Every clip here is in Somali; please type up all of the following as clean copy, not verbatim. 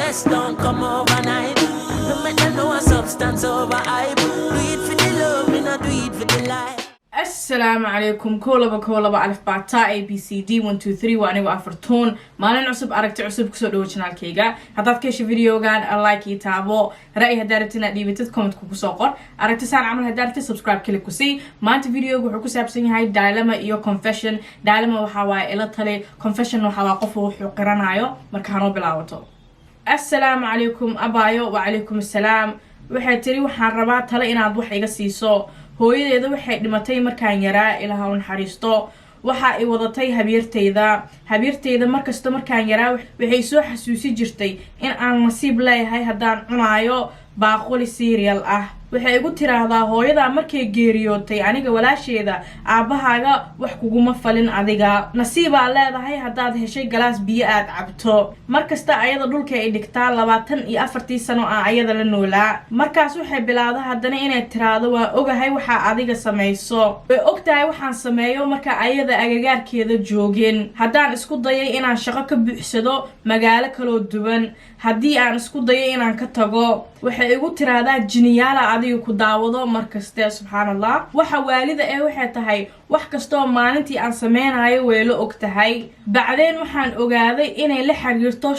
Success don't come overnight. No make them know a substance over hype. Do it for the love, me not do it for the life. السلام عليكم كولبا ألف باتا ABCD 1 2 3 وأنا وأفرتون مالين عصب أركت عصب كسر دو channel كيجا هذا كيش فيديو كان لايك يتابعوا رأي هدارتنا دي بتتكم تكون ساقر أركت سان عمل هدارتي سبسكرايب كلي كوسي ما أنت فيديو بحكوا سابسين هاي دايلما إيو confession دايلما وحوا إلى تلي confession وحوا قفوا حقران عيو مركانو بلاوتو. السلام عليكم أبايو وعليكم السلام وحتري وحربات هلا إن عضو حاجة سيسو hooyadeeda waxay dhimatay markaan yaraa ilaaha u naxariisto waxa ay wadatay habiirteyda markasta markaan yaraa waxay soo xasuusi jirtay in aan nasiib leeyahay haddaan cunaayo baaquli cereal ah waxay igu tiraahdaa hooyada markay geeriyootay aniga walaasheeda aabahaaga wax kuguma falin adiga nasiibaa leedahay haddaad heshay galaas biyo aad cabto markasta ayada dhulka ay dhigtaa 24 sano ah ayada la noolaa markaas waxay bilaawday haddana inay tiraahdo waa ogahay waxa adiga samayso way ogtahay waxaan sameeyo marka ayada agagaarkeeda joogeen haddaan isku dayay inaan shaqo ka buuxsado magaalo kala duwan haddii aan isku dayay inaan ka tago waxay igu tiraahdaa jiniyaala adiga ku daawado markaste subxaanallah waxa waalida waxay tahay wax kasto maalintii aan sameeynayo way la ogtahay bacdeen waxaan ogaaday inay la xiriirto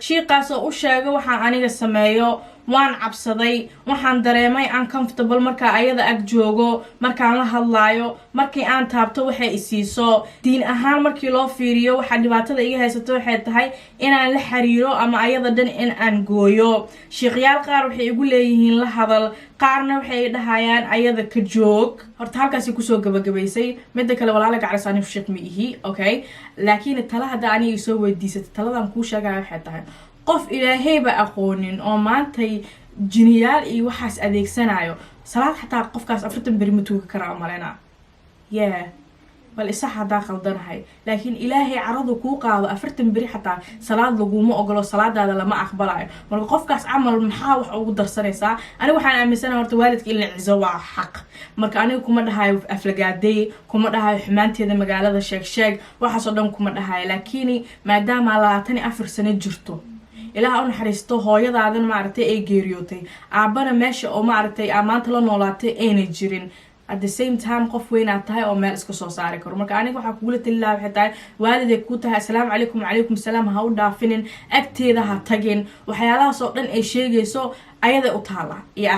shiiqaas oo u sheego waxaan aniga sameeyo waan cabsaday waxaan dareemay uncomfortable marka ayada ag joogo markaan la hadlaayo markii aan taabto waxay isiiso diin ahaan markii loo fiiriyo waxa dhibaatada iga haysato waxay tahay inaan la xiriiro ama ayada dhan in aan gooyo shiiqyaal qaar waxay igu leeyihiin la hadal qaarna waxay dhahayaan ayada ka joog horta halkaas ku soo gabagabaysay mid kale walaalo gacaysan if shiiq mi ihi okay laakiin tala hada ani soo weydiisay taladan ku sheegay waxay tahay qof ilaahayba aqoonin oo maantay jiniyaal iyo waxaas adeegsanayo salaad xataa qofkaas 40 bari ma tuuga kara amalena bal isa hadaa qaldanahay laakiin ilaahay caradu ku qaado 40 bari xataa salaad laguma ogolo salaadaada lama aqbalayo marka qofkaas amal maxaa wax ugu darsanaysaa aniga waxaan aaminsanahay horta waalidka in la cizo waa xaq marka aniga kuma dhahayo aflagaaday kuma dhahayo xumaanteeda magaalada sheeg waxaas oo dhan kuma dhahayo laakiin maadaama 24 sano jirto ilaaha u naxariisto hooyadaadan maartay ay geeriyootay aabana meesha oo maartay maanta la noolaatay ayna jirin at the same time qof weyn aad tahay oo meel iska soo saari karo marka aniga waxa kugu talilaa waxay tahay waaliday ku tahay assalaamu calaykum wacalaykum salaam ha u dhaafinin agteeda ha tagin waxyaalahaas oo dhan ay sheegayso ayada u taala iyo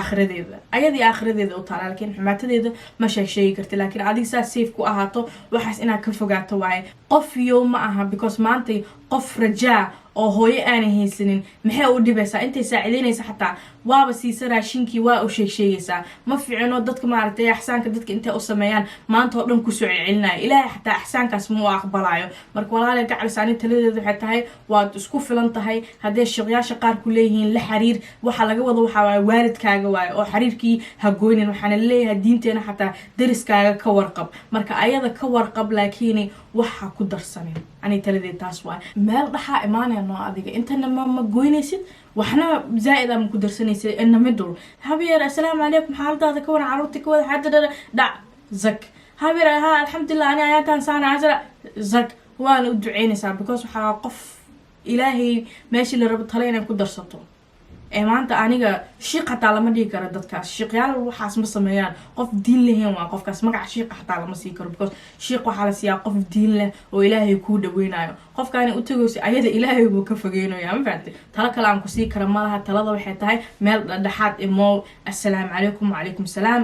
aakhiradeeda u taala laakiin xumaatadeeda ma sheegi karti laakiin adiga saa safe ku ahaato waxaas inaad ka fogaato waaye qof iyo ma aha because maanta qof rajaa oo hooyo aan haysanin maxay u dhibaysaa intay saacideynaysa xataa waaba siisa raashinkii waa u sheegaysaa ma fiicno dadka maartay ahsaanka dadka intay u sameeyaan maanta oo dhan ku soo celcelinaya ilaahay xataa ahsaankaas ma aqbalayo marka walaal gacalsaani taladeedu waxay tahay waad isku filan tahay hadee shaqyaasha qaar ku leeyihiin la xiriir waxa laga wado waxa waa waalidkaaga waay oo xiriirkii ha gooynin waxaan leeyahay diinteena xataa dariskaaga ka warqab marka ayada ka warqab laakiin waxa ku darsanin ani taladeed taas waa meel dhaxa imaanayno adiga intana ma gooynaysid waxna zaa'id am ku darsanaysid inna midul habeer assalaamu calaykum xaaladaada ka waran caruurtii ka wada xadada dhac zak habeer ha alxamdulillah ani ayatan saana ajra zak waan u duceynaysaa because waxa qof ilaahay meeshii la rabo tala inay ku darsato maanta aniga shiiq xataa lama dhigi karo dadkaas shiiqyaal waxaas ma sameeyaan qof diin leheen waa qofkaas magac shiiq xataa lama sii karo because shiiq waxa la siiyaa qof diin leh oo ilaahay ku dhaweynayo qofkaani u tagayso ayada ilaahay buu ka fogeynayaa ma fahamtay tala kale aan ku sii karo malaha talada waxay tahay meel dhexaad imo assalaamu calaykum wacalaykum salaam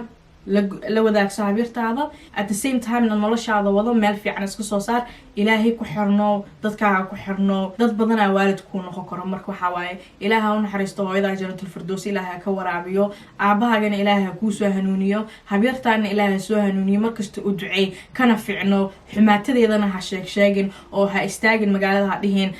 la wadaag saabiirtaada at the same time noloshaada wado meel fiican isku soo saar ilaahay ku xirno dadkaaga ku xirno dad badan aa waalid ku noqon karo marka waxa waaye ilaaha u naxariisto hooyada jannatul firdaws ilaaha ka waraabiyo aabahaagana ilaaha ku soo hanuuniyo habeertaana ilaaha soo hanuuniyo markasta u duceey kana fiicno xumaatadeedana ha sheegin oo ha istaagin magaalada ha dhihin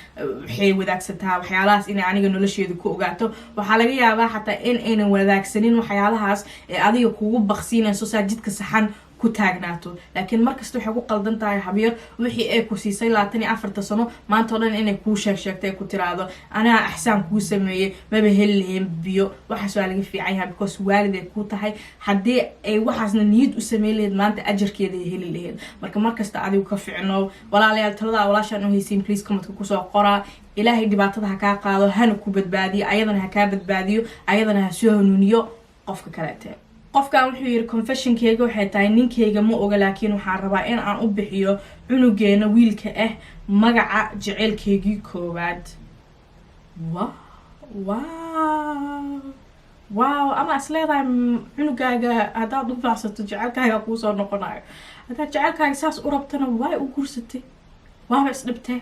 waxay wadaagsataa waxyaalahaas in aniga nolosheedu ku ogaato waxa laga yaabaa xataa in aynan wadaagsanin waxyaalahaas ee adiga kugu baqsi inay soo saajidka saxan ku taagnaato laakiin markasta waxay ku qaldan tahay habyar wixii ay ku siisay 24 sano maanta oo dhan inay kuu sheegtay ku tiraado anaa axsaan kuu sameeyay maba heli lahayn biyo waxaas waa laga fiican yahay because waalid ay ku tahay haddii ay waxaasna niyad u sameyn lahayd maanta ajarkeeda ay heli lahayd marka markasta adigu ka fiicno walaalayaal talada walaashaan u haysiin please comment-ka kusoo qora ilaahay dhibaatada ha kaa qaado hana ku badbaadiyo ayadana ha kaa badbaadiyo ayadana ha soo hanuuniyo qofka kaleete qofkan wuxuu yiri confession-keyga waxay tahay ninkeyga ma oga laakiin waxaan rabaa in aan u bixiyo cunugeena wiilka magaca jaceylkeygii koowaad wow ama asleedahay cunugaaga haddaad u baahsato jaceylkaaga kuusoo noqonayo haddaad jaceylkaaga saas u rabtana way u guursatay waaba isdhibtee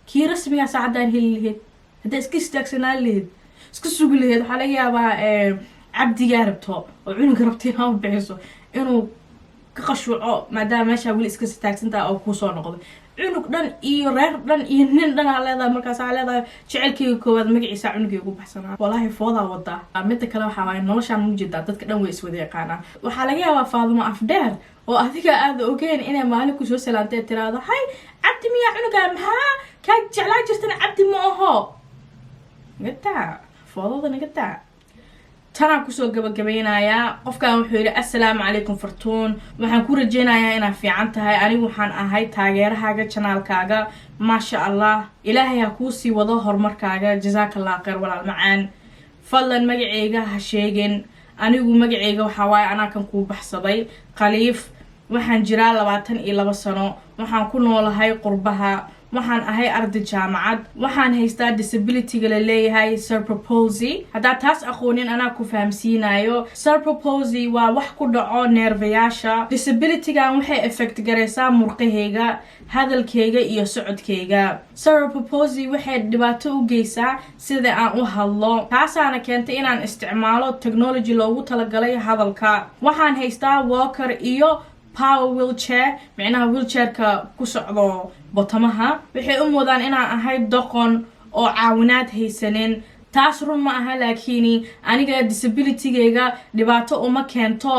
kii rasmigaa saacadaan heli lahayd haddaa iska istaagsanaan lahayd iska sugi lahayd waxaa laga yaabaa cabdigaa rabto oo cunuga rabta inaa u bixiso inuu ka qashuuco maadaama meeshaa weli iska istaagsantaha oo kuusoo noqdo cunug dhan iyo reer dhan iyo nin dhan aa leedahay markaasaa leedahay jecelkeyga koowaad magaciisa cunugay ugu baxsanaa walaahi foodaa wadaa midda kale waxaa waaye noloshaan muujeedaa dadka dhan way iswada yaqaanaan waxaa laga yaabaa Faadumo Afdheer oo adiga aad ogeyn inay maalin kusoo salaantay tiraado hay cabdi miyaa cunugaa maxaa kaa jeclaa jirtana cabdi ma aho gataa foodada nagataa tanaan kusoo gabagabeynayaa qofkan wuxuu yidhi assalaamu calaykum fartuun waxaan ku rajeynayaa inaad fiican tahay anigu waxaan ahay taageerahaaga janaalkaaga maasha allah ilaahay ha kuu sii wado horumarkaaga jazaakallah khayr walaal macaan fadlan magaceyga ha sheegin anigu magaceyga waxaa waaye anaa kan kuu baxsaday khaliif waxaan jiraa 22 sano waxaan ku noolahay qurbaha waxaan ahay arday jaamacad waxaan haystaa disability-ga la leeyahay cerebral palsy haddaa taas aqoonin anaa ku fahamsiinayo cerebral palsy waa wax ku dhaco neerfayaasha disability-gan waxay effect garaysaa murqahayga hadalkayga iyo socodkayga cerebral palsy waxay dhibaato u geysaa sida aan u hadlo taasaana keentay inaan isticmaalo technology loogu talagalay hadalka waxaan haystaa walker iyo power wheelchair macnaha wheelchairka ku socdo botamaha waxay u moodaan inaan ahay doqon oo caawinaad haysanin taas run ma aha laakiin aniga disability-gayga dhibaato uma keento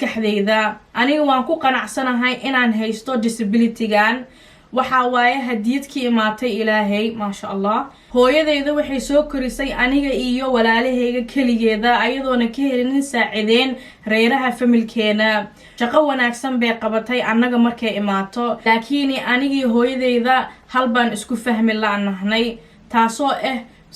maskaxdayda aniga waan ku qanacsanahay inaan haysto disability-gan waxaa waaye hadiyad ka imaatay ilaahay maasha allah hooyadayda waxay soo korisay aniga iyo walaalahayga keligeeda ayadoona ka helinin saacideen reeraha familkeena shaqo wanaagsan bay qabatay annaga markay imaato laakiin anigii hooyadayda hal baan isku fahmi la'nahnay taasoo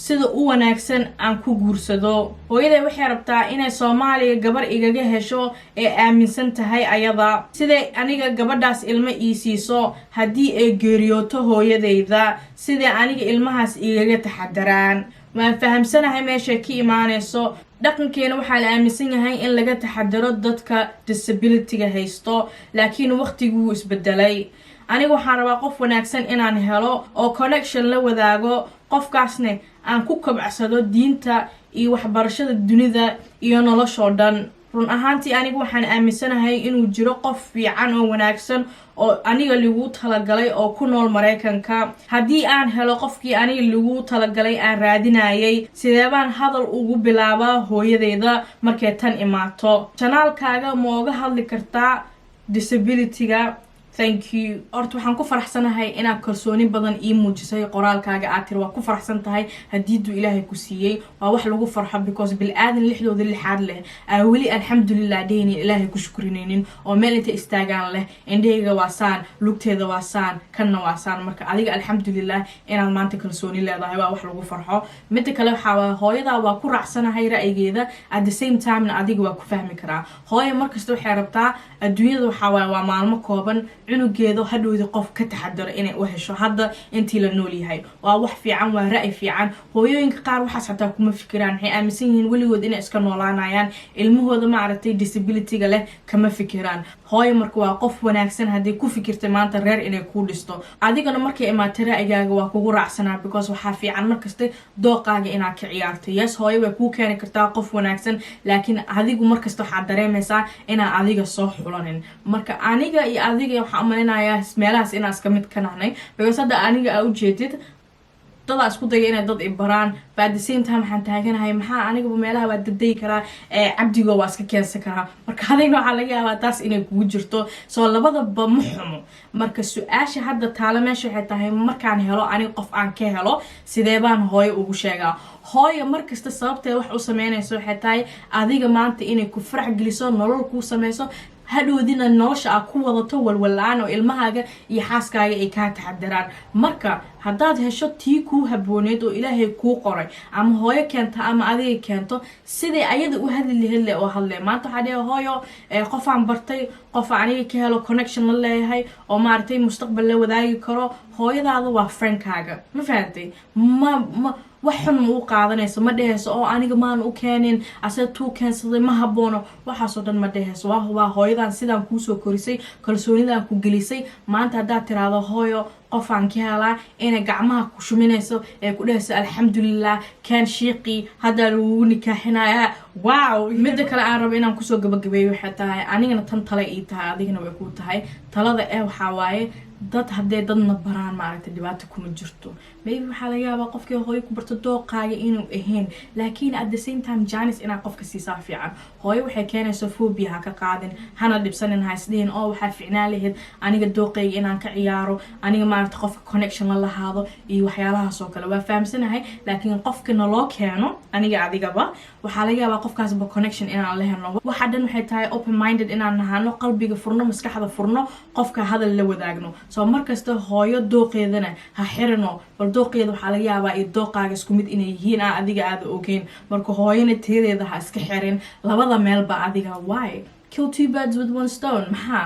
sida u wanaagsan aan ku guursado hooyaday waxay rabtaa inay Soomaaliya gabar igaga hesho ee aaminsan tahay ayada siday aniga gabadhaas ilmo ii siiso haddii ay geeriyooto hooyadayda sida aniga ilmahaas igaga taxadaraan waan fahamsanahay meesha ka imaanayso dhaqankeena waxaa la aaminsan yahay in laga taxadaro dadka disability-ga haysto laakiin waqtigu isbedelay aniga waxaan rabaa qof wanaagsan inaan helo oo connection la wadaago qofkaasna aan ku kabcsado diinta iyo waxbarashada dunida iyo nolosha dhan run ahaantii aniga waxaan aaminsanahay inuu jiro qof fiican oo wanaagsan oo aniga lagu talagalay oo ku nool Mareykanka haddii aan helo qofkii aniga lagu talagalay aan raadinayay sideebaan hadal ugu bilaabaa hooyadayda markay tan imaato janaalkaaga ma uga hadli kartaa disability-ga thank you horta waxaan ku faraxsanahay inaad kalsooni badan ii muujisay qoraalkaaga aad tiri waa ku faraxsan tahay haddii duu ilaahay ku siiyey waa wax lagu farxo because bilaadan lixdooda lixaad leh weli alxamdulillah dhaynin ilaahay ku shukrinaynin oo meel inta istaagaan leh indhahayga waa saan lugteeda waa saan kanna waa saan marka adiga alxamdulillah inaad maanta kalsooni leedahay waa wax lagu farxo midda kale waxaa hooyadaa waa ku raacsanahay ra'yigeeda at the same time adiga waa ku fahmi karaa hooyo markasta waxay rabtaa adduunyada waxaa waa maalmo kooban cunugeedo hadhowdi qof ka taxadaro inay u hesho hadda intii la nool yahay waa wax fiican waa ra'yi fiican hooyooyinka qaar waxaas xataa kuma fikiraan waxay aaminsan yihiin weligood inay iska noolaanayaan ilmahooda ma aragtay disability-ga leh kama fikiraan hooyo marka waa qof wanaagsan haddii ku fikirtay maanta reer inay ku dhisto adigana markay imaatay ra'yigaaga waa kugu raacsanaa because waxaa fiican markasta dooqaaga inaad ka ciyaarto yes hooyo way kuu keeni kartaa qof wanaagsan laakiin adigu markasta waxaad dareemaysaa inaan adiga soo xulanin marka aniga iyo adiga waxaan umaleynaya meelahaas inaan iska mid ka nahnay because hadda aniga aa ujeedid dada isku daya inay dad ibaraan but at the same time waxaan taaganahay maxaa anigaba meelaha waa daday karaa cabdigo waa iska keensan karaa marka adayna waxaa laga yaabaa taas inay kugu jirto soo labadaba ma xumo marka su-aasha hadda taala meesha waxay tahay markaan helo aniga qof aan ka helo sidee baan hooyo ugu sheegaa hooyo markasta sababtee wax u sameynayso waxay tahay adiga maanta inay ku farax geliso nolol kuu sameyso hadhoodina nolosha aad ku wadato walwalaan oo ilmahaaga iyo xaaskaaga ay kaa taxadiraan marka haddaad hesho tii kuu habooneed oo ilaahay kuu qoray ama hooyo keenta ama adiga keento sidai ayada u hadli hele oo hadle maanta waxaa dhihi hooyo qofaan bartay qof aniga ka helo connection la leeyahay oo maaragtay mustaqbal la wadaagi karo hooyadaada waa friendkaaga ma fahantay ma wax xun ma u qaadanayso ma dhehayso oo aniga maan u keenin ase tuu keensaday ma haboono waxaasoo dhan ma dhehayso waa hooyadan sidaan kuusoo korisay kalsoonidaan ku gelisay maanta haddaad tiraahdo hooyo qofaan ka helaa inay gacmaha ku shuminayso ee ku dhehayso alxamdulilah kaan shiiqii haddaa lagugu nikaaxinaya wow midda kale aan rabo inaan kusoo gabagabeeyo waxay tahay anigana tan tale ii tahay adigana way kuu tahay talada waxaa waaye dad haddee dadna baraan maaragtay dhibaato kuma jirto maybe waxaa laga yaabaa qofkii hooyo ku barto dooqaaga inuu ahayn laakiin at the same time janis inaad qofka siisaa fiican hooyo waxay keenayso phobia ha ka qaadin hana dhibsanin ha isdhihin oo waxaa ficnaa lahayd aniga dooqayga inaan ka ciyaaro aniga maaragta qofka connection la lahaado iyo waxyaalahaas oo kale waa fahamsanahay laakiin qofka naloo keeno aniga adigaba waxaa laga yaabaa qofkaasba connection inaan la helno waxa dhan waxay tahay open minded inaan nahano qalbiga furno maskaxda furno qofka hadal la wadaagno soo markasta hooyo dooqeedana ha xirino bal dooqeeda waxaa laga yaabaa iyo dooqaaga isku mid inay yihiin aan adiga aada ogeyn marka hooyana teedeeda ha iska xirin labada meelba adiga why kill two birds with one stone maxaa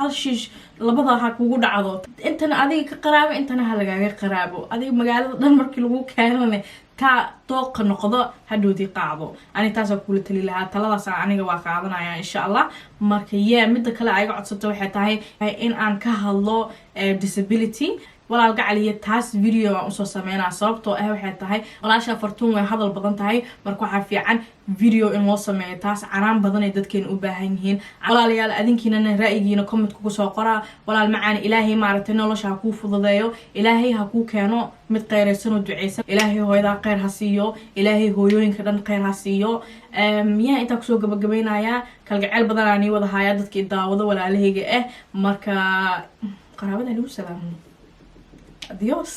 hal shiish labada ha kugu dhacdo intana adiga ka qaraabo intana ha lagaaga qaraabo adiga magaalada dhan markii lagu keenane kaa dooqa noqdo hadhoodii qaado ani taasa kula tali lahaa taladaas aniga waa qaadanaya insha allah marka midda kale ayga codsato waxay tahay in aan ka hadlo disability walaal gacaliya taas video aan usoo sameynaa sababtoo waxay tahay walaasha fartuun way hadal badan tahay marka waxaa fiican video in loo sameeyo taas canaan badan ay dadkeena u baahan yihiin walaalayaal adinkiinana ra'yigiina comment ku soo qoraa walaal macaan ilaahay maaragtay nolosha ha kuu fududeeyo ilaahay ha kuu keeno mid qeyraysan oo duceysan ilaahay hooyadaa qeyr ha siiyo ilaahay hooyooyinka dhan qeyr ha siiyo intaa kusoo gabagabaynayaa kalgaceyl badan aan ii wada hayaa dadkii daawado walaalahayga marka qaraabada lagu salaamo adios